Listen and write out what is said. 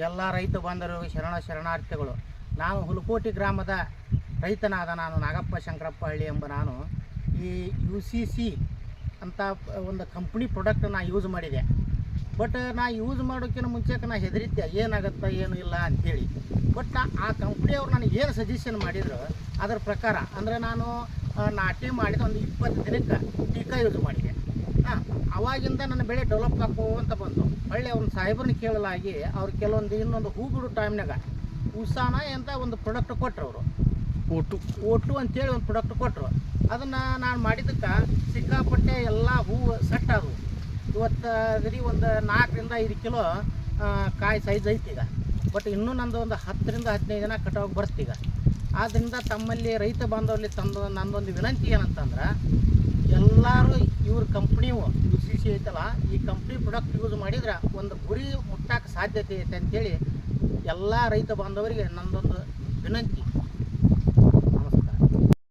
ಎಲ್ಲ ರೈತ ಬಾಂಧವರಿಗೆ ಶರಣಾರ್ಥಿಗಳು. ನಾನು ಹುಲಕೋಟಿ ಗ್ರಾಮದ ರೈತನಾದ ನಾನು ನಾಗಪ್ಪ ಶಂಕರಪ್ಪ ಹಳ್ಳಿ ಎಂಬ ನಾನು ಈ UCC ಅಂತ ಒಂದು ಕಂಪ್ನಿ ಪ್ರಾಡಕ್ಟ್ ನಾನು ಯೂಸ್ ಮಾಡಿದೆ. ಬಟ್ ನಾ ಯೂಸ್ ಮಾಡೋಕ್ಕಿಂತ ಮುಂಚೆಗೆ ನಾನು ಹೆದರಿದ್ದೆ ಏನಾಗುತ್ತೆ ಏನು ಇಲ್ಲ ಅಂಥೇಳಿ. ಬಟ್ ಆ ಕಂಪ್ನಿಯವ್ರು ನನಗೆ ಏನು ಸಜೆಷನ್ ಮಾಡಿದ್ರು ಅದರ ಪ್ರಕಾರ ಅಂದರೆ ನಾನು ನಾಟಿ ಮಾಡಿದ ಒಂದು 20 ದಿನಕ್ಕೆ ಟೀಕಾ ಯೂಸ್ ಮಾಡಿದೆ. ಅವಾಗಿಂದ ನನ್ನ ಬೆಳೆ ಡೆವಲಪ್ ಅಂತ ಬಂತು. ಹೊಳ್ಳಿ ಅವ್ರನ್ನ ಸಾಹೇಬ್ರನ್ನ ಕೇಳಲಾಗಿ ಅವ್ರು ಕೆಲವೊಂದು ಇನ್ನೊಂದು ಹೂ ಬಿಡೋ ಟೈಮ್ನಾಗ ಉಸಾನ ಅಂತ ಒಂದು ಪ್ರಾಡಕ್ಟ್ ಕೊಟ್ಟರು. ಅವರು ಓಟು ಅಂತೇಳಿ ಒಂದು ಪ್ರಾಡಕ್ಟ್ ಕೊಟ್ಟರು. ಅದನ್ನು ನಾನು ಮಾಡಿದ್ದಕ್ಕೆ ಸಿಕ್ಕಾಪಟ್ಟೆ ಎಲ್ಲ ಹೂವು ಸೆಟ್ ಆದವು. ಇವತ್ತು ಅದ್ರಿ ಒಂದು 4 ರಿಂದ 5 ಕಿಲೋ ಕಾಯಿ ಸೈಜ್ ಐತಿ ಈಗ. ಬಟ್ ಇನ್ನೂ ನಂದು ಒಂದು 10 ರಿಂದ 15 ದಿನ ಕಟಾವಾಗಿ ಬರ್ತೀಗ. ಆದ್ದರಿಂದ ತಮ್ಮಲ್ಲಿ ರೈತ ಬಾಂಧವರಲ್ಲಿ ನಂದೊಂದು ವಿನಂತಿ ಏನಂತಂದ್ರೆ ಎಲ್ಲರೂ ಇವ್ರ ಕಂಪ್ನಿಯು UCC ಐತಲ್ಲ, ಈ ಕಂಪ್ನಿ ಪ್ರಾಡಕ್ಟ್ ಯೂಸ್ ಮಾಡಿದ್ರೆ ಒಂದು ಗುರಿ ಮುಟ್ಟಕ್ಕೆ ಸಾಧ್ಯತೆ ಐತೆ ಅಂಥೇಳಿ ಎಲ್ಲ ರೈತ ಬಾಂಧವರಿಗೆ ನಂದೊಂದು ವಿನಂತಿ.